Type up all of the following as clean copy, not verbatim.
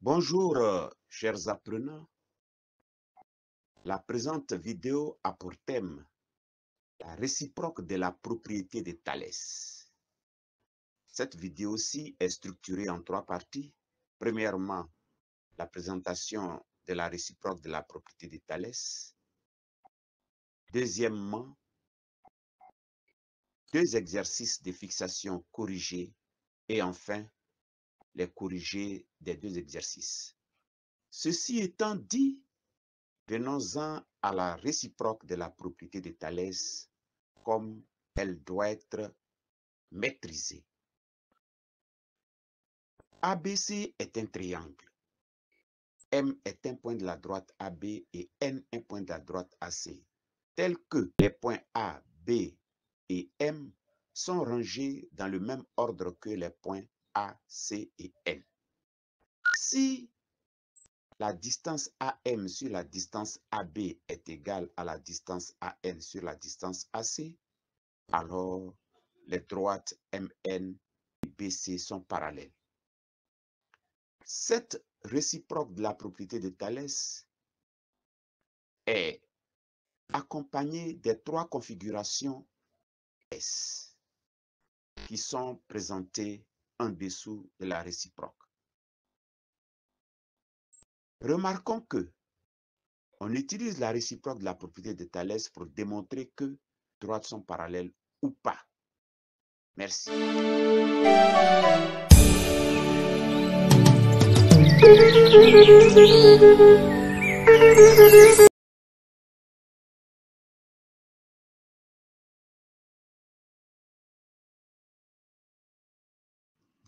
Bonjour, chers apprenants. La présente vidéo a pour thème la réciproque de la propriété de Thalès. Cette vidéo-ci est structurée en trois parties. Premièrement, la présentation de la réciproque de la propriété de Thalès. Deuxièmement, deux exercices de fixation corrigés. Et enfin, les corrigés des deux exercices. Ceci étant dit, venons-en à la réciproque de la propriété de Thalès comme elle doit être maîtrisée. ABC est un triangle. M est un point de la droite AB et N un point de la droite AC, tel que les points A, B et M sont rangés dans le même ordre que les points A, C et N. Si la distance AM sur la distance AB est égale à la distance AN sur la distance AC, alors les droites MN et BC sont parallèles. Cette réciproque de la propriété de Thalès est accompagnée des trois configurations S qui sont présentées en dessous de la réciproque. Remarquons que on utilise la réciproque de la propriété de Thalès pour démontrer que droites sont parallèles ou pas. Merci.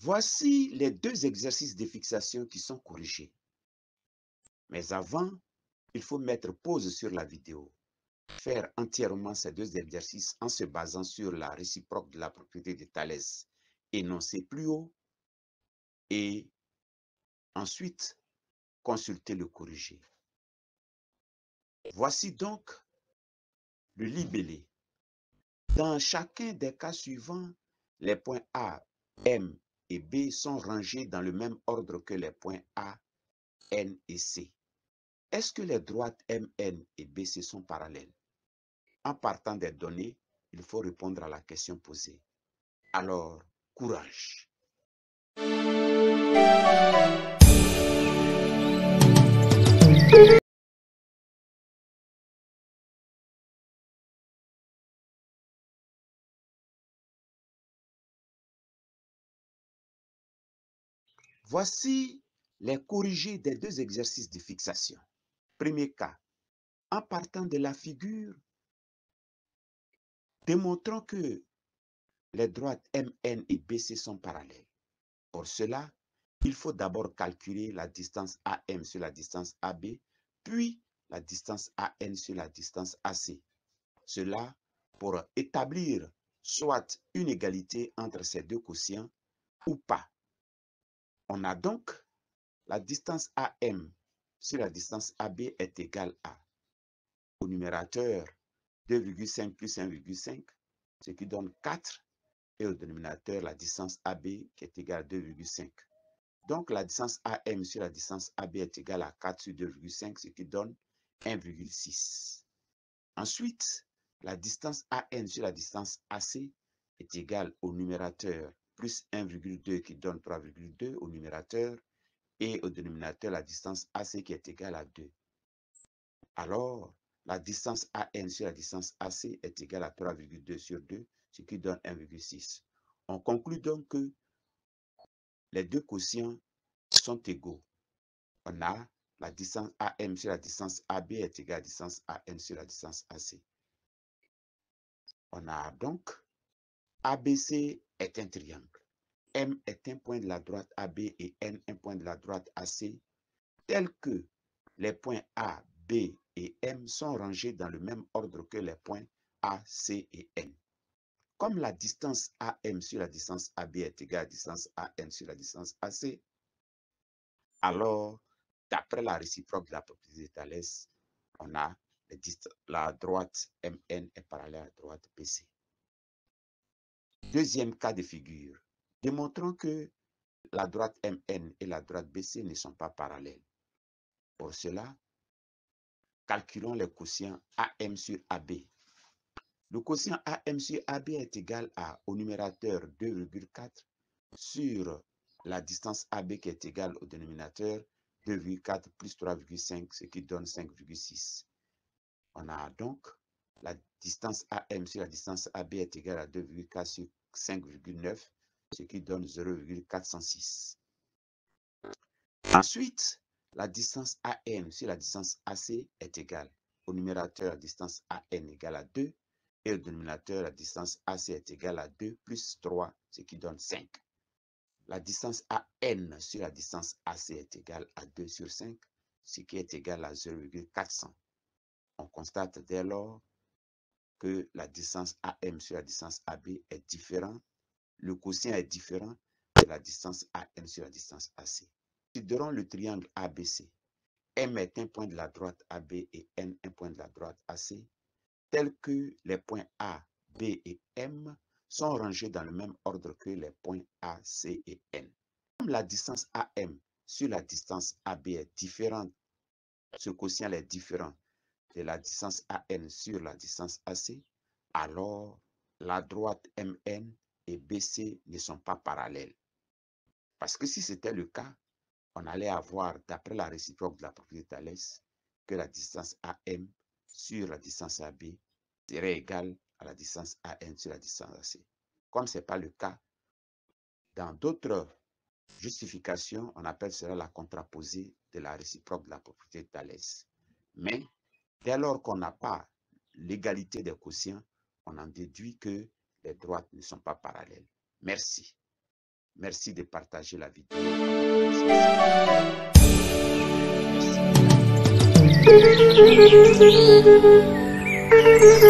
Voici les deux exercices de fixation qui sont corrigés. Mais avant, il faut mettre pause sur la vidéo, faire entièrement ces deux exercices en se basant sur la réciproque de la propriété de Thalès énoncée plus haut et ensuite consulter le corrigé. Voici donc le libellé. Dans chacun des cas suivants, les points A, M et B sont rangés dans le même ordre que les points A, N et C. Est-ce que les droites MN et BC sont parallèles? En partant des données, il faut répondre à la question posée. Alors, courage! Voici les corrigés des deux exercices de fixation. Premier cas, en partant de la figure, démontrons que les droites MN et BC sont parallèles. Pour cela, il faut d'abord calculer la distance AM sur la distance AB, puis la distance AN sur la distance AC. Cela pour établir soit une égalité entre ces deux quotients ou pas. On a donc la distance AM sur la distance AB est égale à, au numérateur, 2,5 plus 1,5, ce qui donne 4, et au dénominateur, la distance AB qui est égale à 2,5. Donc, la distance AM sur la distance AB est égale à 4 sur 2,5, ce qui donne 1,6. Ensuite, la distance AN sur la distance AC est égale au numérateur plus 1,2 qui donne 3,2 au numérateur et au dénominateur la distance AC qui est égale à 2. Alors, la distance AN sur la distance AC est égale à 3,2 sur 2, ce qui donne 1,6. On conclut donc que les deux quotients sont égaux. On a la distance AM sur la distance AB est égale à la distance AN sur la distance AC. On a donc ABC est un triangle. M est un point de la droite AB et N un point de la droite AC, tel que les points A, B et M sont rangés dans le même ordre que les points A, C et N. Comme la distance AM sur la distance AB est égale à la distance AN sur la distance AC, alors, d'après la réciproque de la propriété de Thalès, on a la droite MN est parallèle à la droite BC. Deuxième cas de figure. Démontrons que la droite MN et la droite BC ne sont pas parallèles. Pour cela, calculons les quotients AM sur AB. Le quotient AM sur AB est égal à, au numérateur, 2,4 sur la distance AB qui est égale au dénominateur 2,4 plus 3,5, ce qui donne 5,6. On a donc la distance AM sur la distance AB est égale à 2,4 sur 5,9, ce qui donne 0,406. Ensuite, la distance AN sur la distance AC est égale au numérateur, la distance AN égale à 2, et au dénominateur, la distance AC est égale à 2 plus 3, ce qui donne 5. La distance AN sur la distance AC est égale à 2 sur 5, ce qui est égal à 0,400. On constate dès lors que la distance AM sur la distance AB est différente, le quotient est différent de la distance AN sur la distance AC. Considérons le triangle ABC. M est un point de la droite AB et N un point de la droite AC, tel que les points A, B et M sont rangés dans le même ordre que les points A, C et N. Comme la distance AM sur la distance AB est différente, ce quotient est différent de la distance AN sur la distance AC, alors la droite MN et BC ne sont pas parallèles. Parce que si c'était le cas, on allait avoir, d'après la réciproque de la propriété de Thalès, que la distance AM sur la distance AB serait égale à la distance AN sur la distance AC. Comme ce n'est pas le cas, dans d'autres justifications, on appelle cela la contraposée de la réciproque de la propriété de Thalès. Mais dès lors qu'on n'a pas l'égalité des quotients, on en déduit que les droites ne sont pas parallèles. Merci. Merci de partager la vidéo.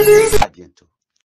Merci.